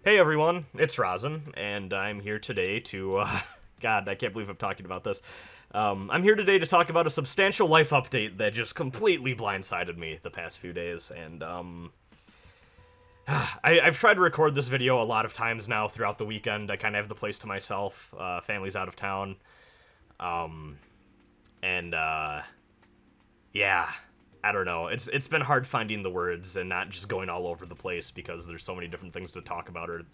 Hey everyone, it's Rosin, and I'm here today to, God, I can't believe I'm talking about this. I'm here today to talk about a substantial life update that just completely blindsided me the past few days, and, I've tried to record this video a lot of times now throughout the weekend. I kind of have the place to myself, family's out of town, and, yeah, I don't know. It's been hard finding the words and not just going all over the place because there's so many different things to talk about or,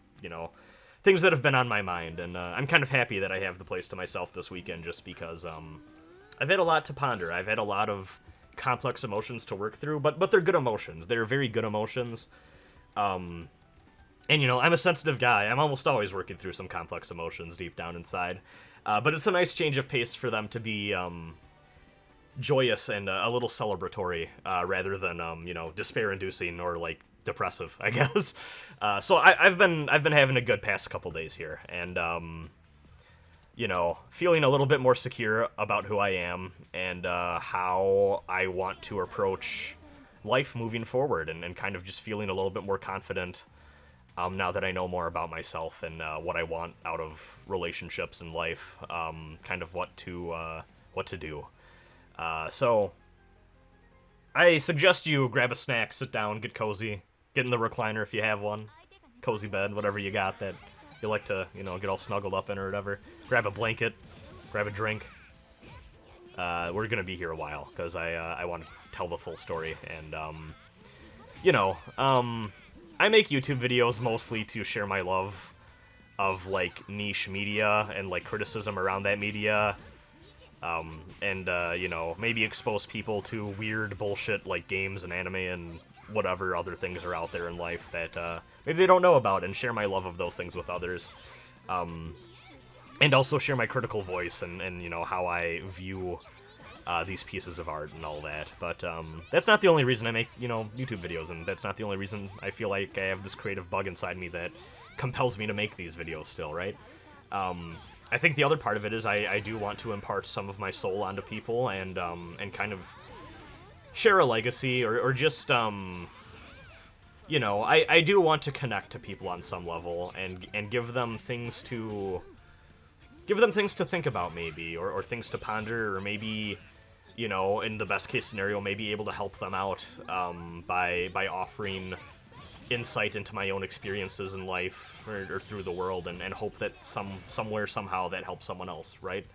things that have been on my mind. And I'm kind of happy that I have the place to myself this weekend just because I've had a lot to ponder. I've had a lot of complex emotions to work through, but they're good emotions. They're very good emotions. And, I'm a sensitive guy. I'm almost always working through some complex emotions deep down inside. But it's a nice change of pace for them to be joyous and a little celebratory rather than despair-inducing or like depressive, I guess. So I've been having a good past couple days here, and feeling a little bit more secure about who I am and how I want to approach life moving forward, and kind of just feeling a little bit more confident now that I know more about myself and what I want out of relationships and life, kind of what to do. So, I suggest you grab a snack, sit down, get cozy, get in the recliner if you have one, cozy bed, whatever you got that you like to, get all snuggled up in or whatever. Grab a blanket, grab a drink. We're gonna be here a while, because I want to tell the full story, and, I make YouTube videos mostly to share my love of, like, niche media and, like, criticism around that media. Maybe expose people to weird bullshit like games and anime and whatever other things are out there in life that maybe they don't know about, and share my love of those things with others. And also share my critical voice and how I view these pieces of art and all that. But that's not the only reason I make, YouTube videos, and that's not the only reason I feel like I have this creative bug inside me that compels me to make these videos still, right? I think the other part of it is I do want to impart some of my soul onto people and kind of share a legacy or just, I do want to connect to people on some level and give them things to think about maybe, or things to ponder, or maybe, in the best case scenario, maybe able to help them out by offering insight into my own experiences in life or through the world, and hope that somewhere somehow that helps someone else, right?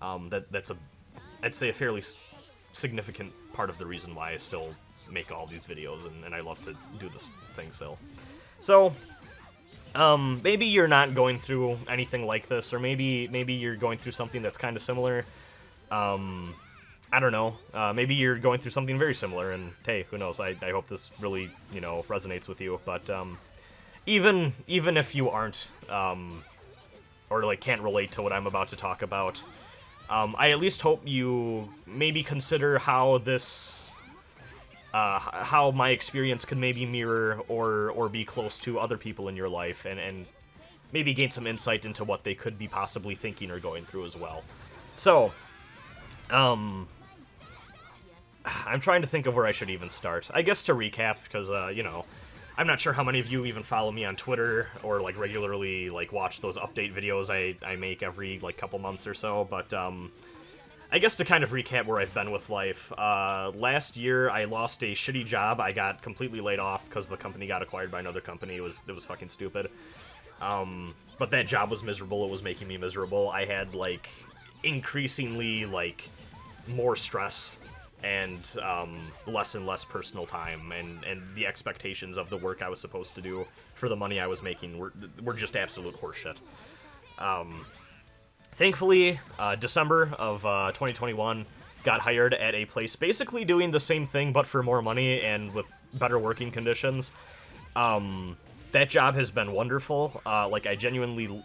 That's I'd say a fairly significant part of the reason why I still make all these videos, and I love to do this thing still. So maybe you're not going through anything like this, or maybe you're going through something that's kind of similar. I don't know, maybe you're going through something very similar, and hey, who knows, I hope this really, resonates with you, but, even if you aren't, or, like, can't relate to what I'm about to talk about, I at least hope you maybe consider how this, how my experience could maybe mirror or be close to other people in your life, and maybe gain some insight into what they could be possibly thinking or going through as well. So, I'm trying to think of where I should even start. I guess to recap, because, I'm not sure how many of you even follow me on Twitter or, like, regularly, like, watch those update videos I make every, like, couple months or so, but, I guess to kind of recap where I've been with life, last year I lost a shitty job. I got completely laid off because the company got acquired by another company. It was fucking stupid. But that job was miserable. It was making me miserable. I had, like, increasingly, like, more stress and less and less personal time, and the expectations of the work I was supposed to do for the money I was making were just absolute horseshit. Thankfully, December of 2021, got hired at a place basically doing the same thing but for more money and with better working conditions. That job has been wonderful. I genuinely,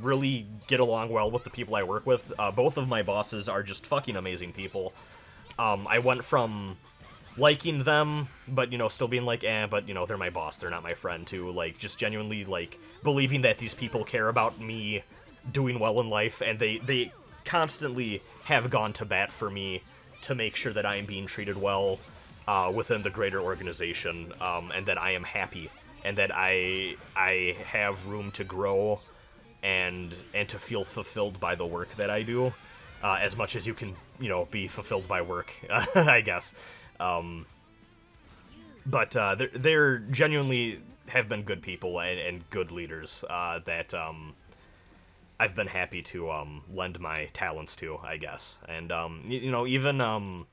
really get along well with the people I work with. Both of my bosses are just fucking amazing people. I went from liking them, but, still being like, but, they're my boss, they're not my friend, to, just genuinely, believing that these people care about me doing well in life, and they constantly have gone to bat for me to make sure that I am being treated well within the greater organization, and that I am happy and that I have room to grow and to feel fulfilled by the work that I do, as much as you can, be fulfilled by work, I guess. But they're genuinely have been good people and good leaders that I've been happy to lend my talents to, I guess. And even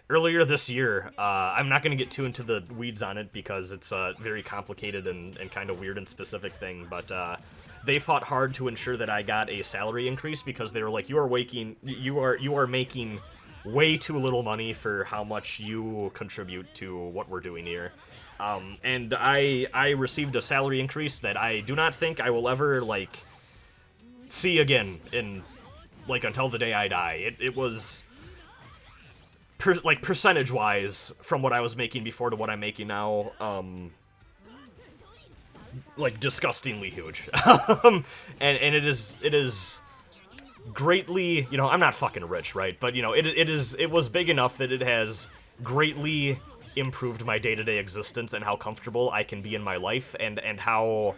earlier this year, I'm not going to get too into the weeds on it because it's a very complicated and kind of weird and specific thing, but they fought hard to ensure that I got a salary increase because they were like, you are making way too little money for how much you contribute to what we're doing here. And I received a salary increase that I do not think I will ever, see again in, until the day I die. It was, percentage-wise, from what I was making before to what I'm making now, disgustingly huge. And it is greatly, I'm not fucking rich, right? But, it was big enough that it has greatly improved my day-to-day existence and how comfortable I can be in my life and how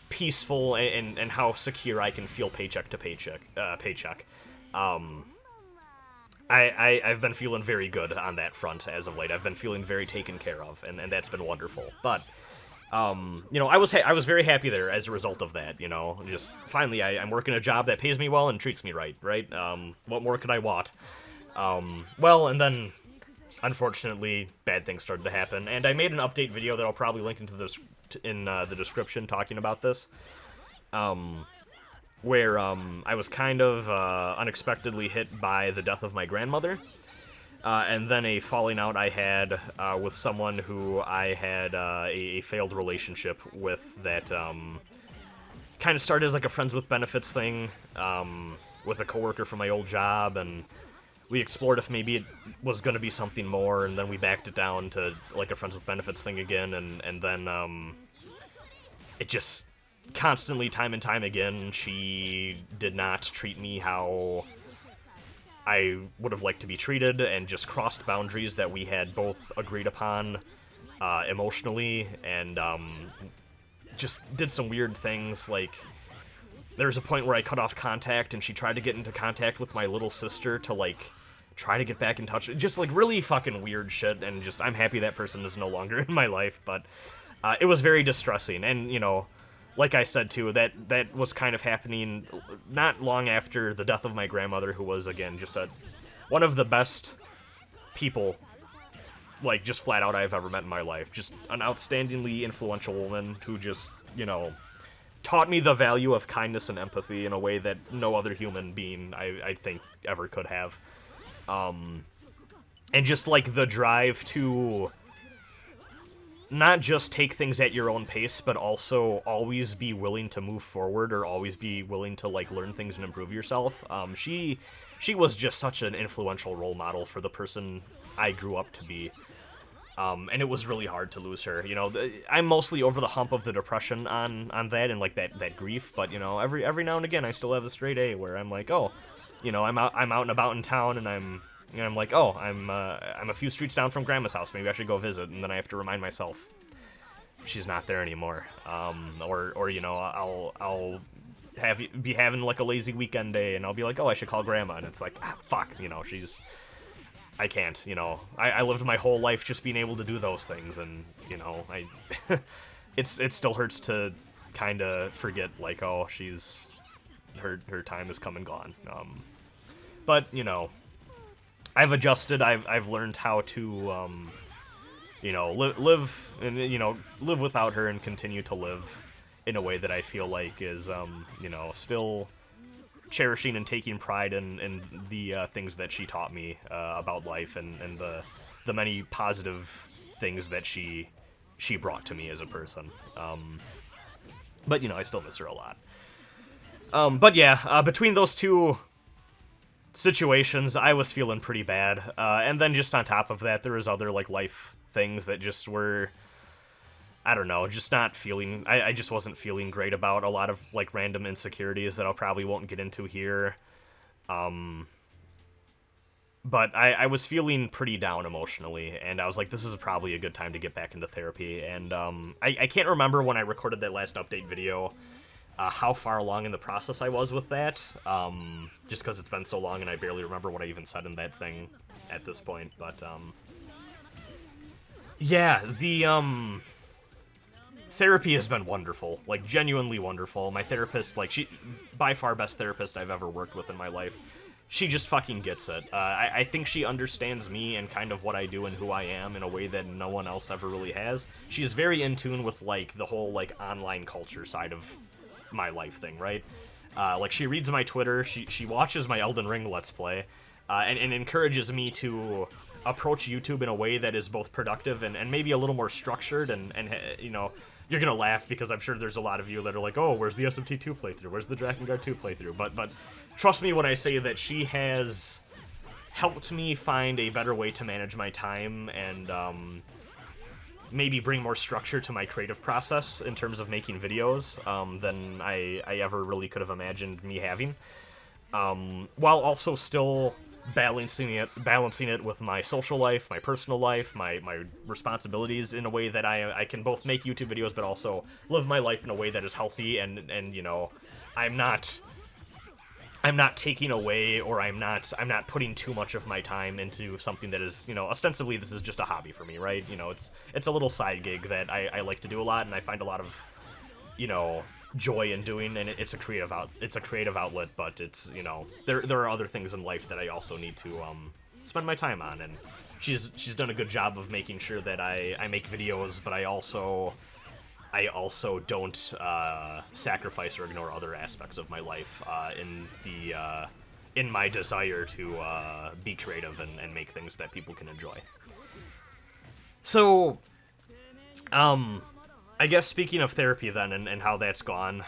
peaceful and how secure I can feel paycheck to paycheck. I've been feeling very good on that front as of late. I've been feeling very taken care of, and that's been wonderful. But I was very happy there as a result of that. Just finally I'm working a job that pays me well and treats me right. What more could I want? And then unfortunately bad things started to happen, and I made an update video that I'll probably link into this in the description talking about this. Where I was kind of unexpectedly hit by the death of my grandmother, and then a falling out I had with someone who I had a failed relationship with that kind of started as a friends with benefits thing with a coworker from my old job, and we explored if maybe it was going to be something more, and then we backed it down to a friends with benefits thing again, and then it just constantly, time and time again, she did not treat me how I would have liked to be treated, and just crossed boundaries that we had both agreed upon emotionally, and just did some weird things. There was a point where I cut off contact, and she tried to get into contact with my little sister to try to get back in touch. Just really fucking weird shit, and just I'm happy that person is no longer in my life, but it was very distressing. And like I said too, that was kind of happening not long after the death of my grandmother, who was, again, just one of the best people, just flat out, I've ever met in my life. Just an outstandingly influential woman who just, taught me the value of kindness and empathy in a way that no other human being, I think, ever could have. And just, the drive to not just take things at your own pace, but also always be willing to move forward, or always be willing to, learn things and improve yourself. She was just such an influential role model for the person I grew up to be. And it was really hard to lose her. I'm mostly over the hump of the depression on that and, that grief, but, every now and again I still have a straight A where I'm like, oh, I'm out and about in town, and I'm like, oh, I'm a few streets down from Grandma's house. Maybe I should go visit. And then I have to remind myself she's not there anymore. Or I'll be having a lazy weekend day, and I'll be like, oh, I should call Grandma. And it's like, fuck, I can't. I lived my whole life just being able to do those things, and it still hurts to kind of forget, oh, she's her time has come and gone. But I've adjusted. I've learned how to, live and live without her and continue to live in a way that I feel like is, still cherishing and taking pride in the things that she taught me about life and the many positive things that she brought to me as a person. But I still miss her a lot. But yeah, between those two situations, I was feeling pretty bad. And then just on top of that, there was other, life things that just were, I don't know, just not feeling, I just wasn't feeling great about a lot of, random insecurities that I probably won't get into here. But I was feeling pretty down emotionally, and I was like, this is probably a good time to get back into therapy. And I can't remember when I recorded that last update video how far along in the process I was with that, just because it's been so long and I barely remember what I even said in that thing at this point. But yeah, the therapy has been wonderful, like genuinely wonderful. My therapist, like, she, by far best therapist I've ever worked with in my life. She just fucking gets it. I think she understands me and kind of what I do and who I am in a way that no one else ever really has. She's very in tune with, like, the whole, like, online culture side of my life thing, right? Like, she reads my Twitter, she watches my Elden Ring Let's Play, and encourages me to approach YouTube in a way that is both productive and maybe a little more structured, and you know, you're gonna laugh because I'm sure there's a lot of you that are like, oh, where's the SMT2 playthrough? Where's the Drakengard 2 playthrough? But trust me when I say that she has helped me find a better way to manage my time and maybe bring more structure to my creative process in terms of making videos than I ever really could have imagined me having. While also still balancing it with my social life, my personal life, my responsibilities in a way that I can both make YouTube videos but also live my life in a way that is healthy and you know, I'm not taking away, or I'm not putting too much of my time into something that is, you know, ostensibly this is just a hobby for me, right? You know, it's a little side gig that I like to do a lot, and I find a lot of, you know, joy in doing, and it's a creative outlet, but it's, you know, there are other things in life that I also need to spend my time on, and she's done a good job of making sure that I make videos, but I also don't sacrifice or ignore other aspects of my life in my desire to be creative and make things that people can enjoy. So, I guess speaking of therapy then and how that's gone,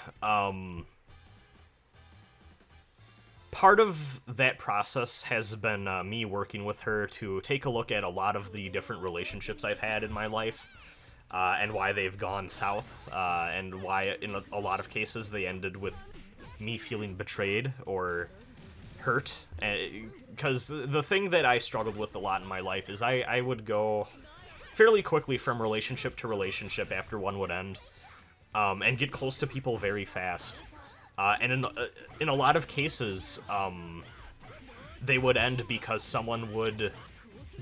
part of that process has been me working with her to take a look at a lot of the different relationships I've had in my life. And why they've gone south, and why, in a lot of cases, they ended with me feeling betrayed or hurt. Because the thing that I struggled with a lot in my life is I would go fairly quickly from relationship to relationship after one would end, and get close to people very fast. And in a lot of cases, they would end because someone would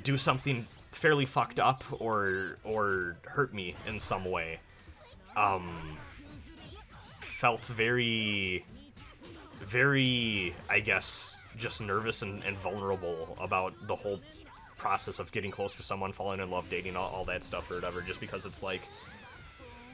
do something fairly fucked up or hurt me in some way. Felt very, very, I guess, just nervous and vulnerable about the whole process of getting close to someone, falling in love, dating, all that stuff or whatever, just because it's like,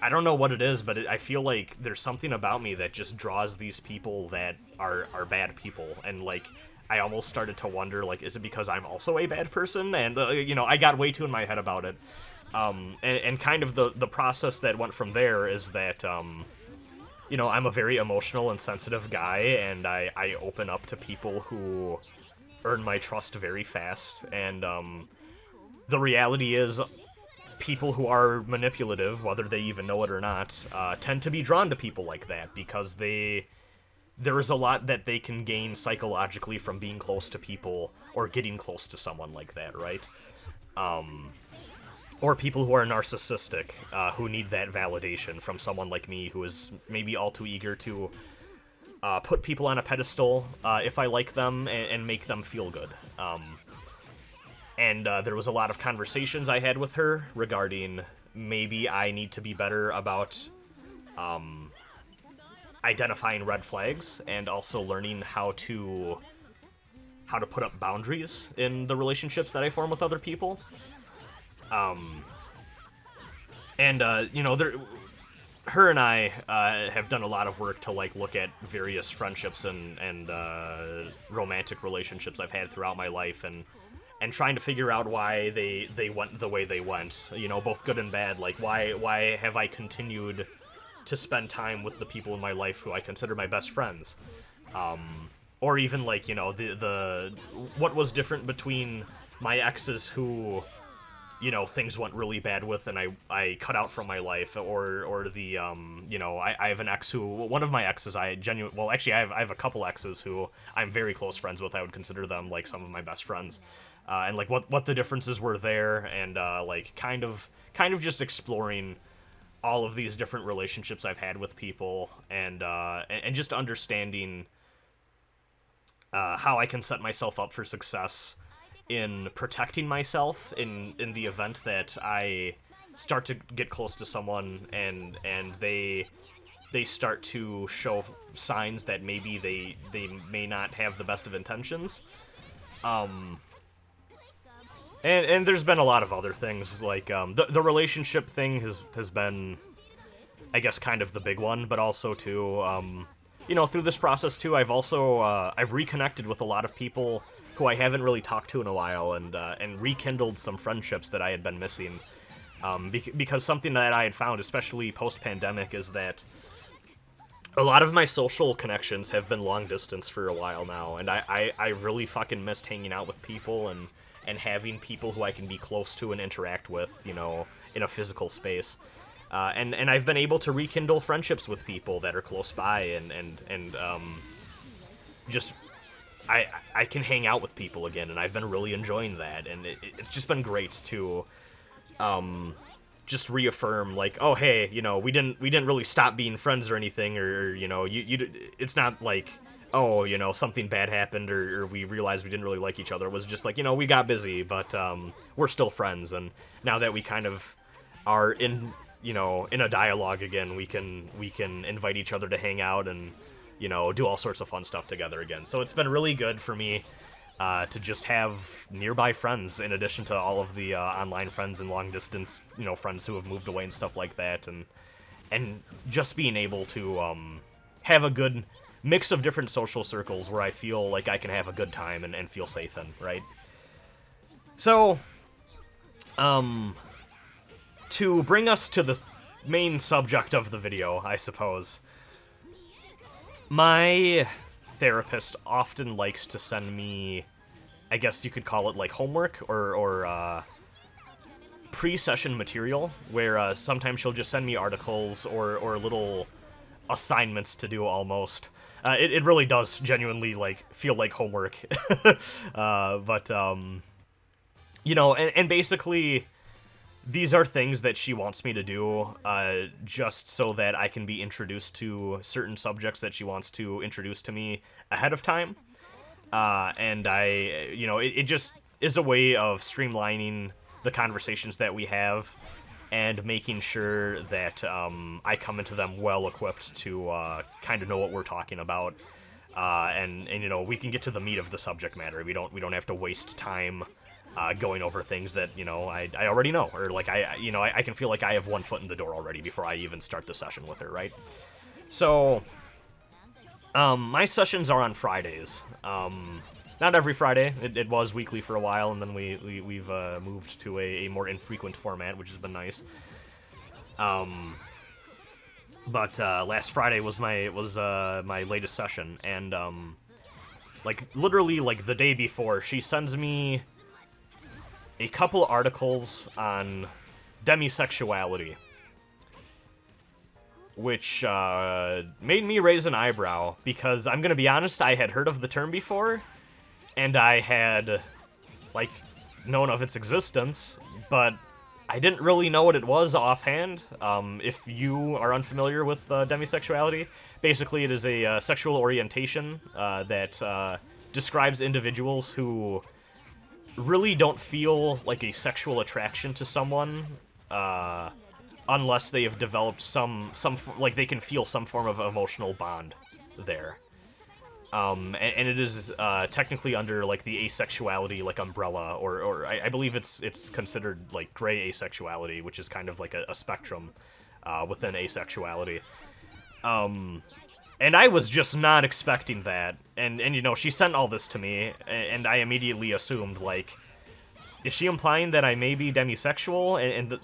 I don't know what it is, but I feel like there's something about me that just draws these people that are bad people, and like, I almost started to wonder, like, is it because I'm also a bad person? And, you know, I got way too in my head about it. And kind of the process that went from there is that, you know, I'm a very emotional and sensitive guy, and I open up to people who earn my trust very fast. And the reality is, people who are manipulative, whether they even know it or not, tend to be drawn to people like that because there is a lot that they can gain psychologically from being close to people or getting close to someone like that, right? Or people who are narcissistic, who need that validation from someone like me who is maybe all too eager to put people on a pedestal if I like them and make them feel good. And there was a lot of conversations I had with her regarding maybe I need to be better about identifying red flags and also learning how to put up boundaries in the relationships that I form with other people. You know, her and I have done a lot of work to like look at various friendships and romantic relationships I've had throughout my life and trying to figure out why they went the way they went, you know, both good and bad. Like, why have I continued to spend time with the people in my life who I consider my best friends? Or even, like, you know, the what was different between my exes who, things went really bad with, and I cut out from my life, or the I have an ex who, one of my exes, actually I have a couple exes who I'm very close friends with. I would consider them like some of my best friends, and like what the differences were there, and like kind of just exploring all of these different relationships I've had with people, and just understanding how I can set myself up for success in protecting myself in the event that I start to get close to someone and they start to show signs that maybe they may not have the best of intentions. And there's been a lot of other things, like the relationship thing has been, I guess, kind of the big one, but also too through this process too, I've also I've reconnected with a lot of people who I haven't really talked to in a while, and rekindled some friendships that I had been missing. Because something that I had found, especially post-pandemic, is that a lot of my social connections have been long distance for a while now, and I really fucking missed hanging out with people and having people who I can be close to and interact with, in a physical space. And I've been able to rekindle friendships with people that are close by, and just I can hang out with people again, and I've been really enjoying that, and it's just been great to just reaffirm, like, oh hey, we didn't really stop being friends or anything, or it's not like, oh, something bad happened, or we realized we didn't really like each other. It was just like, we got busy, but we're still friends, and now that we kind of are in a dialogue again, we can invite each other to hang out and do all sorts of fun stuff together again. So it's been really good for me to just have nearby friends, in addition to all of the online friends and long distance, friends who have moved away and stuff like that, and just being able to have a good mix of different social circles where I feel like I can have a good time and feel safe in, right? So, to bring us to the main subject of the video, I suppose, my therapist often likes to send me, I guess you could call it like homework or pre-session material, where sometimes she'll just send me articles or little assignments to do almost. It really does genuinely like feel like homework. But and basically these are things that she wants me to do just so that I can be introduced to certain subjects that she wants to introduce to me ahead of time. And it just is a way of streamlining the conversations that we have and making sure that I come into them well equipped to kind of know what we're talking about. And we can get to the meat of the subject matter. We don't have to waste time going over things that I already know, or like I can feel like I have one foot in the door already before I even start the session with her, right? So my sessions are on Fridays. Not every Friday. It was weekly for a while, and then we've moved to a more infrequent format, which has been nice. But last Friday was my latest session, and like literally like the day before, she sends me a couple articles on demisexuality, which made me raise an eyebrow, because I'm gonna be honest, I had heard of the term before, and I had like known of its existence, but I didn't really know what it was offhand. If you are unfamiliar with demisexuality, basically it is a sexual orientation that describes individuals who really don't feel like a sexual attraction to someone unless they have developed some like they can feel some form of emotional bond there. And it is technically under like the asexuality like umbrella, or I believe it's considered like gray asexuality, which is kind of like a spectrum within asexuality. And I was just not expecting that, and she sent all this to me, and I immediately assumed, like, is she implying that I may be demisexual? And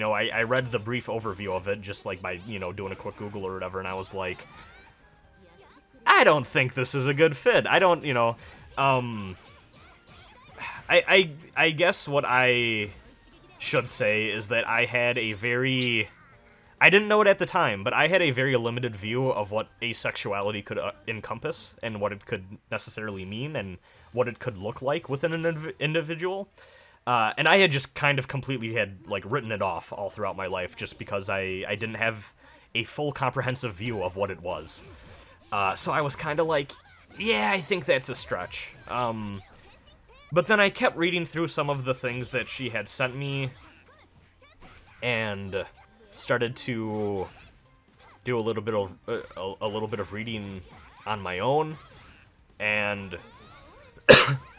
I read the brief overview of it, just like by doing a quick Google or whatever, and I was like, I don't think this is a good fit. I don't, I guess what I should say is that I didn't know it at the time, but I had a very limited view of what asexuality could encompass and what it could necessarily mean and what it could look like within an individual. And I had just kind of completely written it off all throughout my life just because I didn't have a full comprehensive view of what it was. So I was kind of like, yeah, I think that's a stretch. But then I kept reading through some of the things that she had sent me and started to do a little bit of reading on my own, and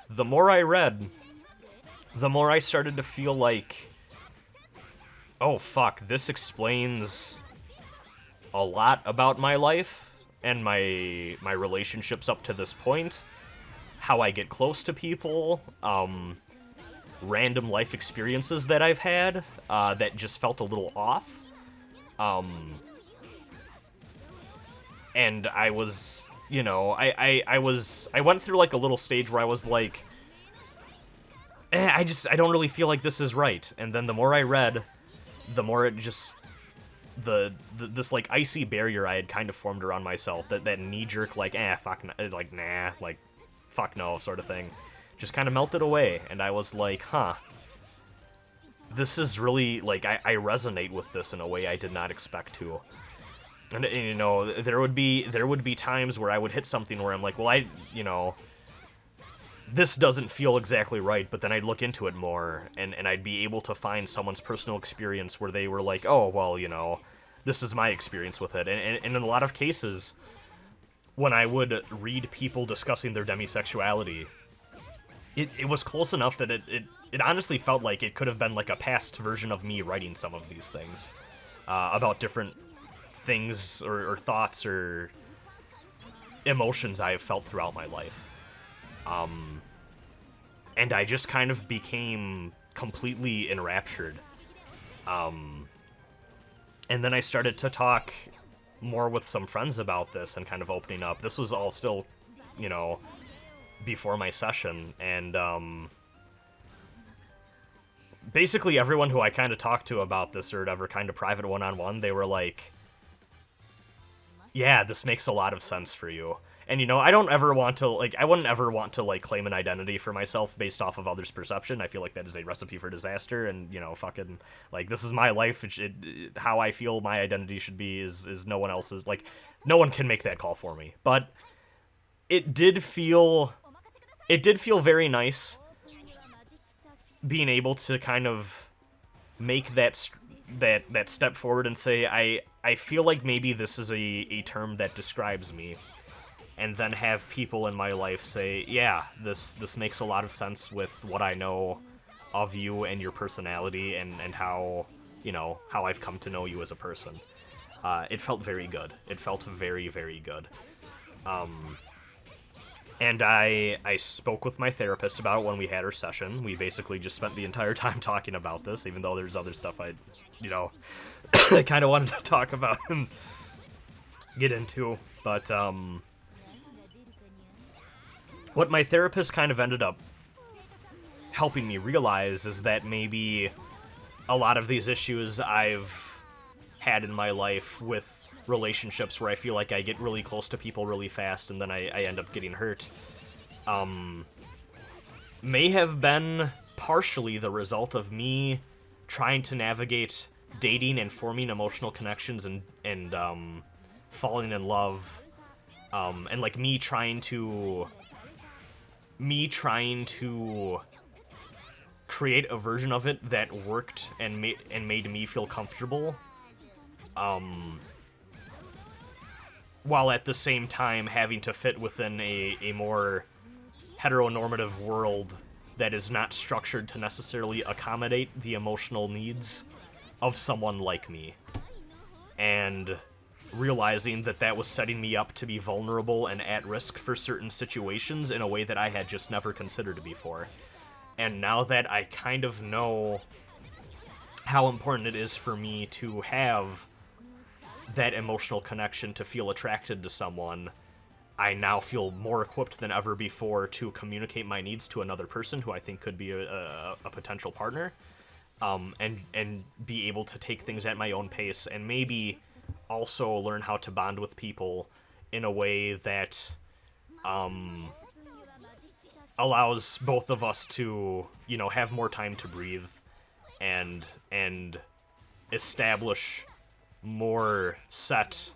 the more I read, the more I started to feel like, oh fuck, this explains a lot about my life and my relationships up to this point, how I get close to people, random life experiences that I've had that just felt a little off. And I was, I went through like a little stage where I was like, I don't really feel like this is right. And then the more I read, the more it just, this like icy barrier I had kind of formed around myself, that knee-jerk like, fuck, like, nah, like, fuck no sort of thing, just kind of melted away. And I was like, huh, this is really, like, I resonate with this in a way I did not expect to. And there would be times where I would hit something where I'm like, well, this doesn't feel exactly right, but then I'd look into it more, and I'd be able to find someone's personal experience where they were like, oh, well, this is my experience with it. And in a lot of cases, when I would read people discussing their demisexuality, it was close enough that it honestly felt like it could have been like a past version of me writing some of these things about different things or thoughts or emotions I have felt throughout my life. And I just kind of became completely enraptured. And then I started to talk more with some friends about this and kind of opening up. This was all still, before my session, and basically everyone who I kind of talked to about this or whatever, kind of private one-on-one, they were like, yeah, this makes a lot of sense for you. And, I don't ever want to, I wouldn't ever want to, claim an identity for myself based off of others' perception. I feel like that is a recipe for disaster, and, fucking, this is my life. How I feel my identity should be is no one else's. No one can make that call for me. But it did feel very nice being able to kind of make that step forward and say, I feel like maybe this is a term that describes me. And then have people in my life say, yeah, this makes a lot of sense with what I know of you and your personality and how, how I've come to know you as a person. It felt very good. It felt very, very good. And I spoke with my therapist about it when we had our session. We basically just spent the entire time talking about this, even though there's other stuff I kind of wanted to talk about and get into. But, what my therapist kind of ended up helping me realize is that maybe a lot of these issues I've had in my life with relationships where I feel like I get really close to people really fast and then I end up getting hurt, may have been partially the result of me trying to navigate dating and forming emotional connections and falling in love, and me trying to create a version of it that worked and made me feel comfortable, while at the same time having to fit within a more heteronormative world that is not structured to necessarily accommodate the emotional needs of someone like me. And realizing that was setting me up to be vulnerable and at risk for certain situations in a way that I had just never considered before. And now that I kind of know how important it is for me to have that emotional connection to feel attracted to someone, I now feel more equipped than ever before to communicate my needs to another person who I think could be a potential partner. and be able to take things at my own pace, and maybe also learn how to bond with people in a way that allows both of us to, have more time to breathe and establish more set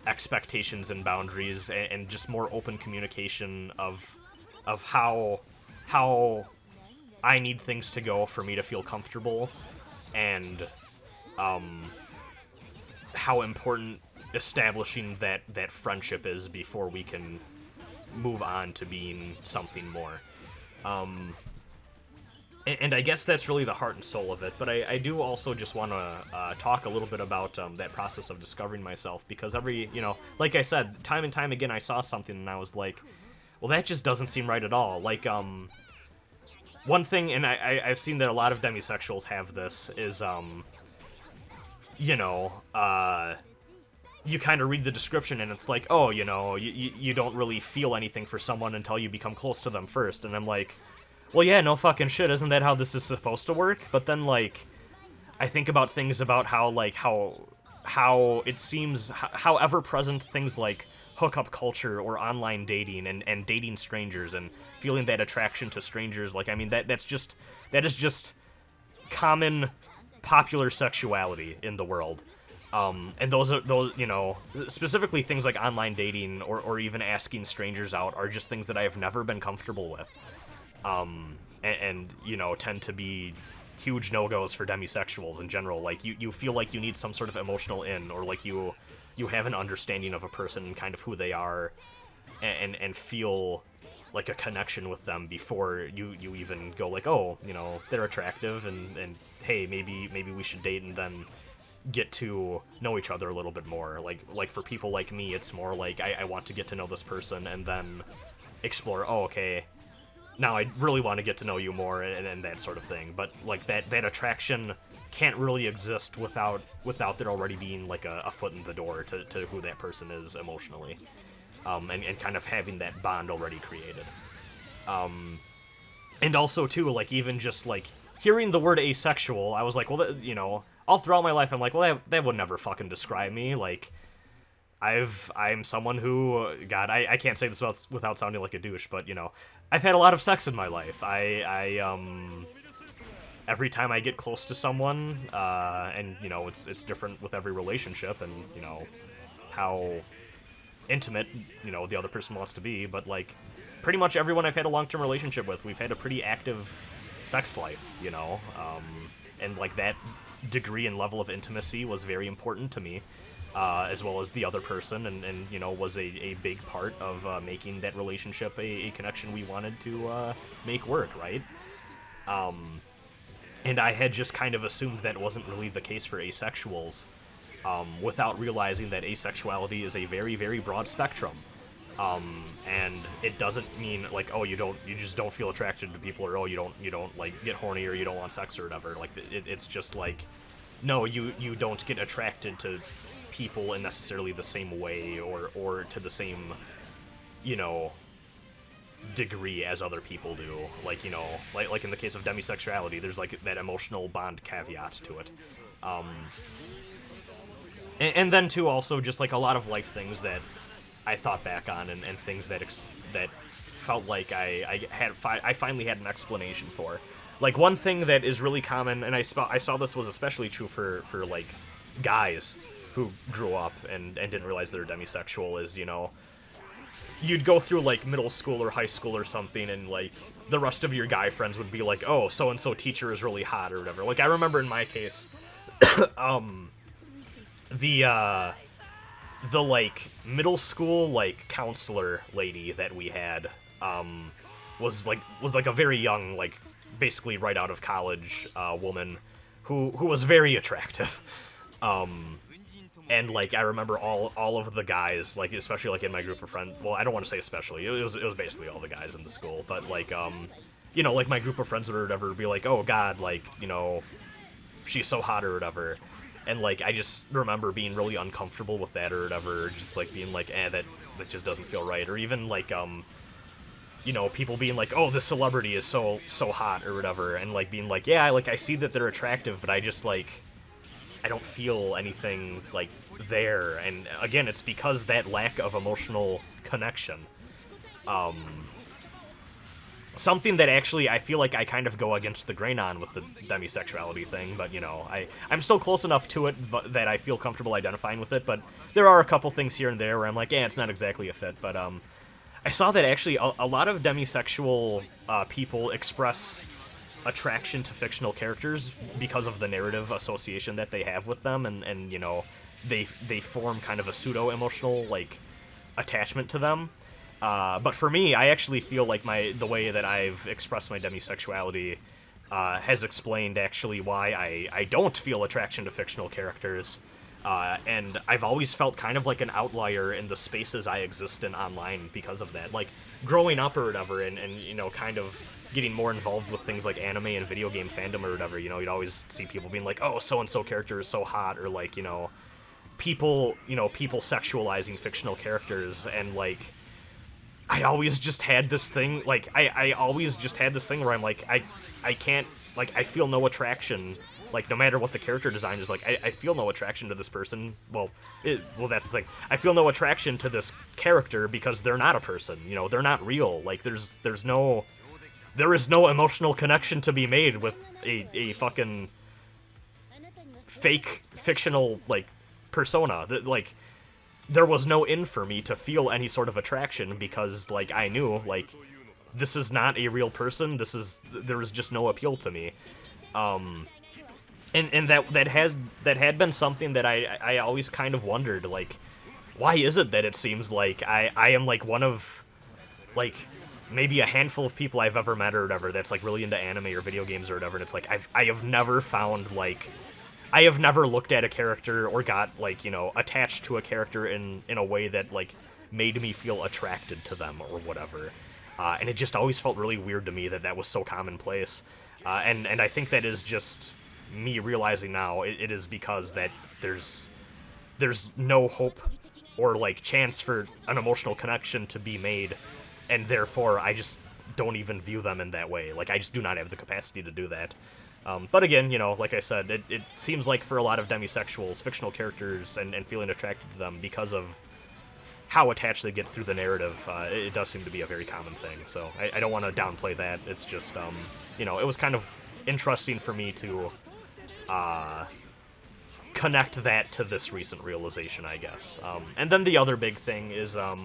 expectations and boundaries, and just more open communication of how I need things to go for me to feel comfortable, and how important establishing that friendship is before we can move on to being something more. And I guess that's really the heart and soul of it, but I do also just want to talk a little bit about that process of discovering myself, because like I said, time and time again I saw something and I was like, well, that just doesn't seem right at all. Like, one thing, and I've seen that a lot of demisexuals have this, is, you kind of read the description and it's like, oh, you don't really feel anything for someone until you become close to them first, and I'm like, well, yeah, no fucking shit, isn't that how this is supposed to work? But then, like, I think about things about how it seems, how ever-present things like hookup culture or online dating and dating strangers and feeling that attraction to strangers, like, I mean, that is just common popular sexuality in the world. And those, specifically things like online dating or even asking strangers out are just things that I have never been comfortable with. And tend to be huge no-goes for demisexuals in general. Like, you feel like you need some sort of emotional in, or like you have an understanding of a person and kind of who they are, and feel like a connection with them before you even go like, oh, they're attractive, and hey, maybe we should date, and then get to know each other a little bit more. Like for people like me, it's more like I want to get to know this person and then explore, oh, okay, now I really want to get to know you more, and that sort of thing. But like that attraction can't really exist without there already being like a foot in the door to who that person is emotionally, and kind of having that bond already created. And also too, like, even just like hearing the word asexual, I was like, well, all throughout my life I'm like, well, that would never fucking describe me. Like, I'm someone who, God, I can't say this without sounding like a douche, but, I've had a lot of sex in my life. Every time I get close to someone, and, it's different with every relationship, and, how intimate, the other person wants to be, but, like, pretty much everyone I've had a long-term relationship with, we've had a pretty active sex life, and, like, that degree and level of intimacy was very important to me. As well as the other person, and was a big part of making that relationship a connection we wanted to make work, right? And I had just kind of assumed that wasn't really the case for asexuals, without realizing that asexuality is a very, very broad spectrum. And it doesn't mean like, oh, you just don't feel attracted to people, or oh, you don't like get horny, or you don't want sex or whatever. Like, it's just like, no, you don't get attracted to people in necessarily the same way or to the same, degree as other people do. Like, like in the case of demisexuality, there's like that emotional bond caveat to it. And then too, also just like a lot of life things that I thought back on, and things that felt like I finally had an explanation for. Like, one thing that is really common, and I saw this was especially true for like guys who grew up and didn't realize they were demisexual, is, you'd go through like middle school or high school or something, and like the rest of your guy friends would be like, oh, so and so teacher is really hot or whatever. Like, I remember in my case, the like middle school like counselor lady that we had was like a very young, like basically right out of college woman who was very attractive. And, like, I remember all of the guys, like, especially, like, in my group of friends, well, I don't want to say especially, it was basically all the guys in the school, but, like, like, my group of friends or whatever be like, oh, God, like, she's so hot or whatever, and, like, I just remember being really uncomfortable with that or whatever, just, like, being like, that just doesn't feel right, or even, like, you know, people being like, oh, this celebrity is so hot or whatever, and like being like, yeah, like I see that they're attractive, but I just like I don't feel anything like there. And again, it's because that lack of emotional connection. Something that actually I feel like I kind of go against the grain on with the demisexuality thing, but, you know, I'm still close enough to it that I feel comfortable identifying with it, but there are a couple things here and there where I'm like, yeah, it's not exactly a fit, but I saw that actually a lot of demisexual people express attraction to fictional characters because of the narrative association that they have with them, and you know, they form kind of a pseudo-emotional, like, attachment to them. But for me, I actually feel like the way that I've expressed my demisexuality has explained actually why I don't feel attraction to fictional characters. And I've always felt kind of like an outlier in the spaces I exist in online because of that. Like, growing up or whatever, and you know, kind of getting more involved with things like anime and video game fandom or whatever, you know, you'd always see people being like, oh, so-and-so character is so hot, or like, you know, people sexualizing fictional characters, and like, I always just had this thing, like, I always just had this thing where I'm like, I can't, like, I feel no attraction, like, no matter what the character design is, like, I feel no attraction to this person, well, that's the thing, I feel no attraction to this character because they're not a person, you know, they're not real, like, there is no emotional connection to be made with a fucking fake, fictional, like, persona, that, like, there was no in for me to feel any sort of attraction because, like, I knew, like, this is not a real person. There was just no appeal to me. And that had been something that I always kind of wondered, like, why is it that it seems like I am, like, one of, like, maybe a handful of people I've ever met or whatever that's, like, really into anime or video games or whatever, and it's like, I have never found, like, I have never looked at a character or got, like, you know, attached to a character in a way that, like, made me feel attracted to them or whatever. And it just always felt really weird to me that was so commonplace. And I think that is just me realizing now it is because that there's no hope or, like, chance for an emotional connection to be made, and therefore I just don't even view them in that way. Like, I just do not have the capacity to do that. But again, you know, like I said, it seems like for a lot of demisexuals, fictional characters and feeling attracted to them because of how attached they get through the narrative, it does seem to be a very common thing. So I don't want to downplay that. It's just, you know, it was kind of interesting for me to connect that to this recent realization, I guess. And then the other big thing is a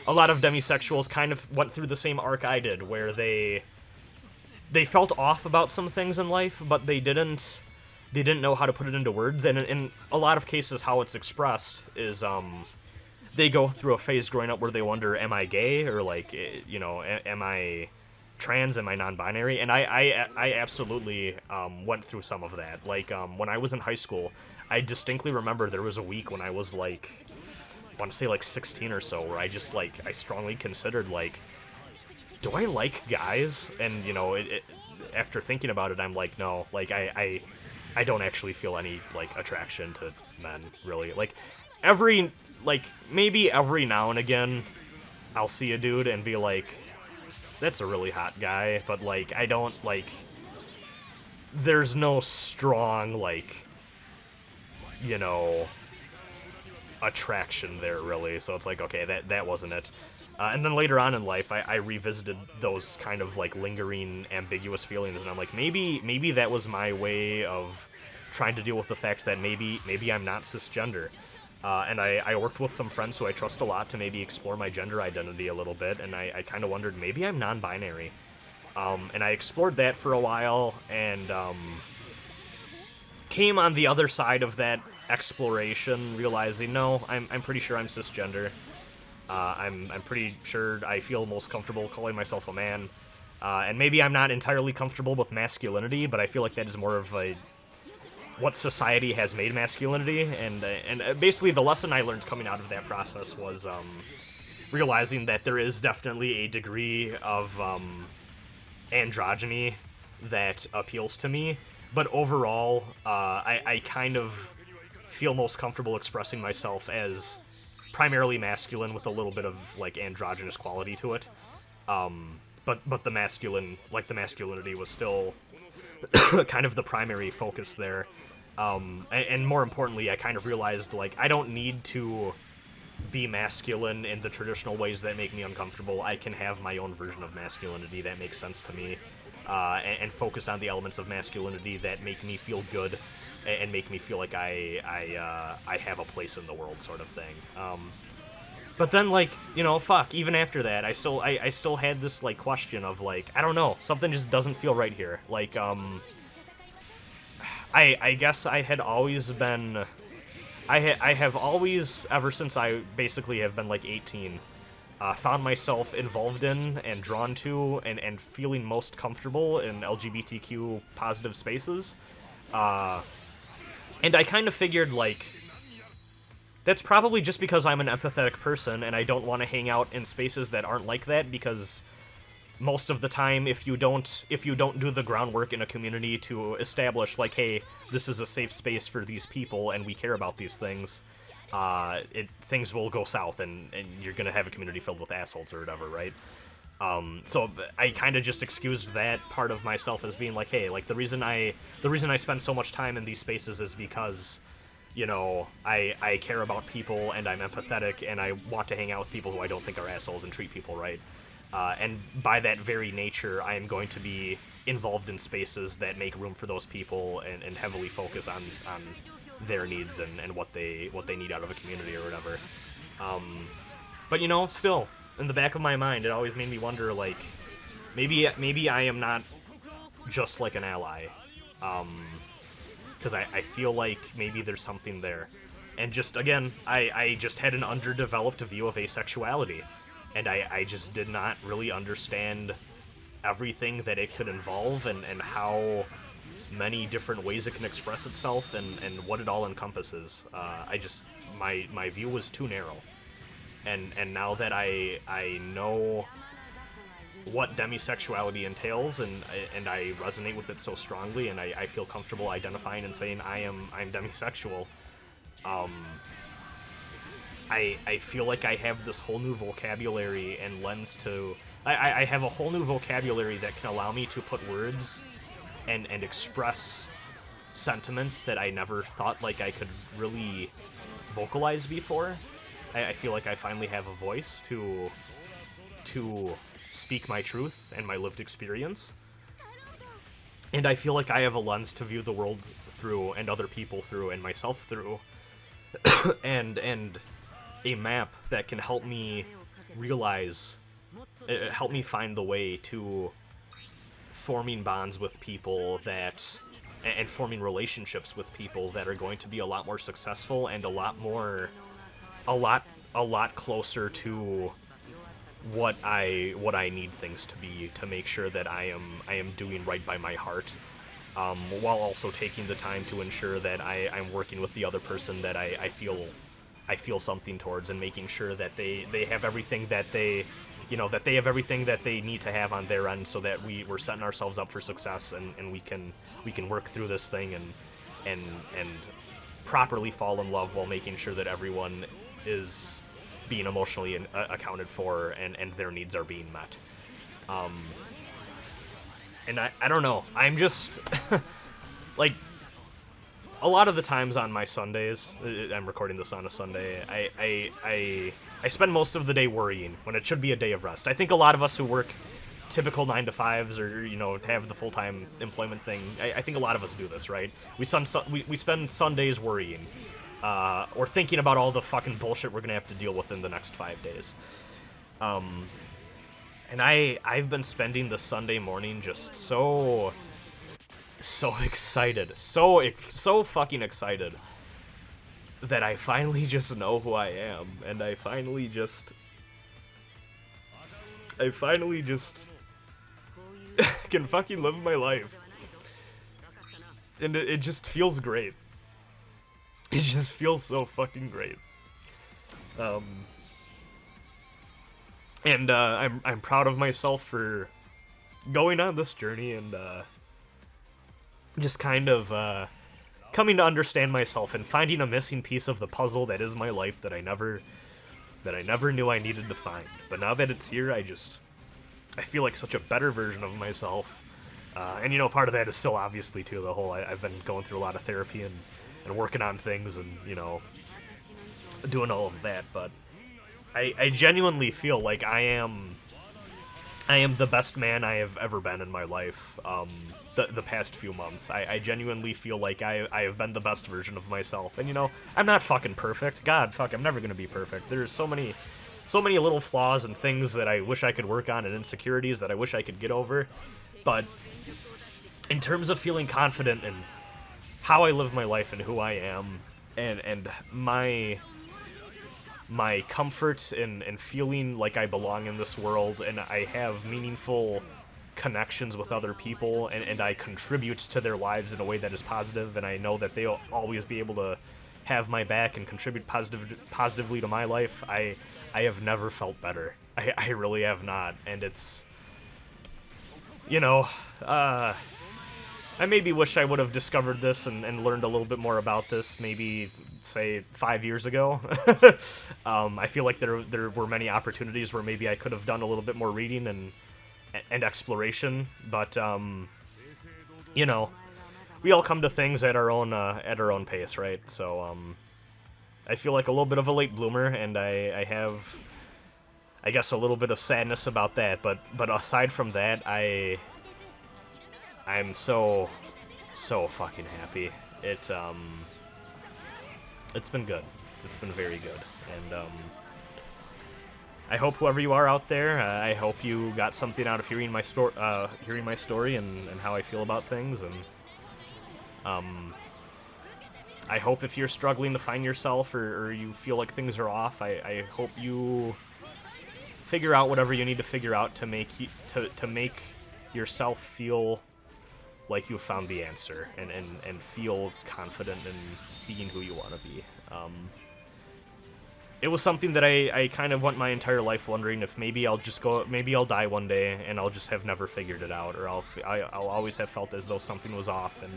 lot of demisexuals kind of went through the same arc I did, where they felt off about some things in life, but they didn't know how to put it into words, and in a lot of cases how it's expressed is they go through a phase growing up where they wonder, am I gay, or, like, you know, am I trans, am I non-binary? And I absolutely went through some of that. Like, when I was in high school, I distinctly remember there was a week when I was, like, I want to say, like, 16 or so, where I just, like, I strongly considered, like, do I like guys? And, you know, after thinking about it, I'm like, no, like, I don't actually feel any, like, attraction to men, really. Like, maybe every now and again, I'll see a dude and be like, that's a really hot guy, but, like, I don't, like, there's no strong, like, you know, attraction there, really. So it's like, okay, that wasn't it. And then later on in life, I revisited those kind of, like, lingering, ambiguous feelings, and I'm like, maybe that was my way of trying to deal with the fact that maybe I'm not cisgender. And I worked with some friends who I trust a lot to maybe explore my gender identity a little bit, and I kind of wondered, maybe I'm non-binary. And I explored that for a while, and came on the other side of that exploration, realizing, no, I'm pretty sure I'm cisgender. I'm pretty sure I feel most comfortable calling myself a man. And maybe I'm not entirely comfortable with masculinity, but I feel like that is more of what society has made masculinity. And basically the lesson I learned coming out of that process was realizing that there is definitely a degree of androgyny that appeals to me. But overall, I kind of feel most comfortable expressing myself as primarily masculine with a little bit of, like, androgynous quality to it. But the masculinity was still kind of the primary focus there. And more importantly, I kind of realized, like, I don't need to be masculine in the traditional ways that make me uncomfortable. I can have my own version of masculinity that makes sense to me, and focus on the elements of masculinity that make me feel good and make me feel like I have a place in the world, sort of thing. But then, like, you know, fuck, even after that, I still had this, like, question of, like, I don't know, something just doesn't feel right here. Like, I guess I had always been, I have always, ever since I basically have been, like, 18, found myself involved in and drawn to and feeling most comfortable in LGBTQ positive spaces. And I kind of figured, like, that's probably just because I'm an empathetic person and I don't want to hang out in spaces that aren't like that, because most of the time, if you don't do the groundwork in a community to establish, like, hey, this is a safe space for these people and we care about these things, things will go south and you're gonna have a community filled with assholes or whatever, right? So I kind of just excused that part of myself as being like, hey, like, the reason I spend so much time in these spaces is because, you know, I care about people and I'm empathetic and I want to hang out with people who I don't think are assholes and treat people right. And by that very nature, I am going to be involved in spaces that make room for those people and heavily focus on their needs and what they need out of a community or whatever. But, you know, still, in the back of my mind, it always made me wonder, like, maybe I am not just like an ally. Because I feel like maybe there's something there. And just, again, I just had an underdeveloped view of asexuality. And I just did not really understand everything that it could involve and how many different ways it can express itself and what it all encompasses. My view was too narrow. And now that I know what demisexuality entails and I resonate with it so strongly and I feel comfortable identifying and saying I'm demisexual, I feel like I have this whole new vocabulary and lens to... I have a whole new vocabulary that can allow me to put words and express sentiments that I never thought, like, I could really vocalize before. I feel like I finally have a voice to speak my truth and my lived experience. And I feel like I have a lens to view the world through and other people through and myself through. and a map that can help me realize, help me find the way to forming bonds with people that, and forming relationships with people that are going to be a lot more successful and a lot closer to what I need things to be, to make sure that I am doing right by my heart, while also taking the time to ensure that I'm working with the other person that I feel something towards, and making sure that they have everything that they have everything that they need to have on their end, so that we're setting ourselves up for success and we can work through this thing and properly fall in love while making sure that everyone is being emotionally accounted for and their needs are being met. And I don't know, I'm just like, a lot of the times on my Sundays, I'm recording this on a Sunday, I spend most of the day worrying when it should be a day of rest. I think a lot of us who work typical 9-to-5s or, you know, have the full-time employment thing, I think a lot of us do this, right? We spend Sundays worrying, or thinking about all the fucking bullshit we're gonna have to deal with in the next 5 days. And I've been spending the Sunday morning just so excited, so fucking excited that I finally just know who I am, and I finally just can fucking live my life, and it just feels great. It just feels so fucking great. And I'm proud of myself for going on this journey and just kind of coming to understand myself and finding a missing piece of the puzzle that is my life that I never knew I needed to find. But now that it's here, I feel like such a better version of myself. And, you know, part of that is still obviously, too, the whole, I've been going through a lot of therapy and working on things and, you know, doing all of that, but I genuinely feel like I am the best man I have ever been in my life, the past few months. I genuinely feel like I have been the best version of myself, and, you know, I'm not fucking perfect. God, fuck, I'm never gonna be perfect. There's so many little flaws and things that I wish I could work on and insecurities that I wish I could get over, but in terms of feeling confident in how I live my life and who I am, and my comfort in feeling like I belong in this world, and I have meaningful connections with other people, and I contribute to their lives in a way that is positive, and I know that they'll always be able to have my back and contribute positively to my life. I have never felt better. I really have not, and it's, you know, I maybe wish I would have discovered this and learned a little bit more about this maybe, say, 5 years ago. I feel like there were many opportunities where maybe I could have done a little bit more reading and exploration, but, you know, we all come to things at our own pace, right? So, I feel like a little bit of a late bloomer, and I have, I guess, a little bit of sadness about that, but aside from that, I'm so fucking happy. It's been good. It's been very good. And I hope whoever you are out there, I hope you got something out of hearing my story and how I feel about things. And I hope if you're struggling to find yourself or you feel like things are off, I hope you figure out whatever you need to figure out to make yourself feel like you've found the answer and feel confident in being who you want to be. It was something that I kind of went my entire life wondering if maybe I'll die one day and I'll just have never figured it out, or I'll always have felt as though something was off, and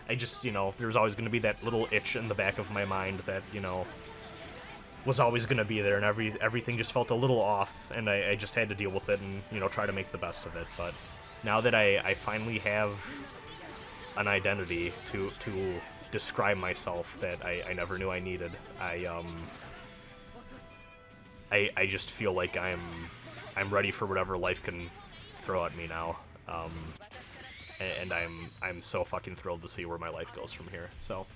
I just, you know, there's always going to be that little itch in the back of my mind that, you know, was always going to be there, and everything just felt a little off, and I just had to deal with it and, you know, try to make the best of it. But now that I finally have an identity to describe myself that I never knew I needed, I just feel like I'm ready for whatever life can throw at me now, and I'm so fucking thrilled to see where my life goes from here. So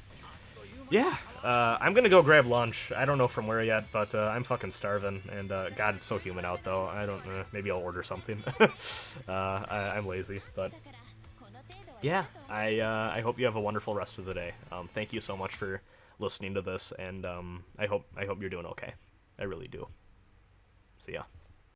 yeah, I'm gonna go grab lunch. I don't know from where yet, but I'm fucking starving, and God, it's so humid out though. I don't maybe I'll order something. I'm lazy, but yeah, I hope you have a wonderful rest of the day. Thank you so much for listening to this, and I hope you're doing okay. I really do. See ya.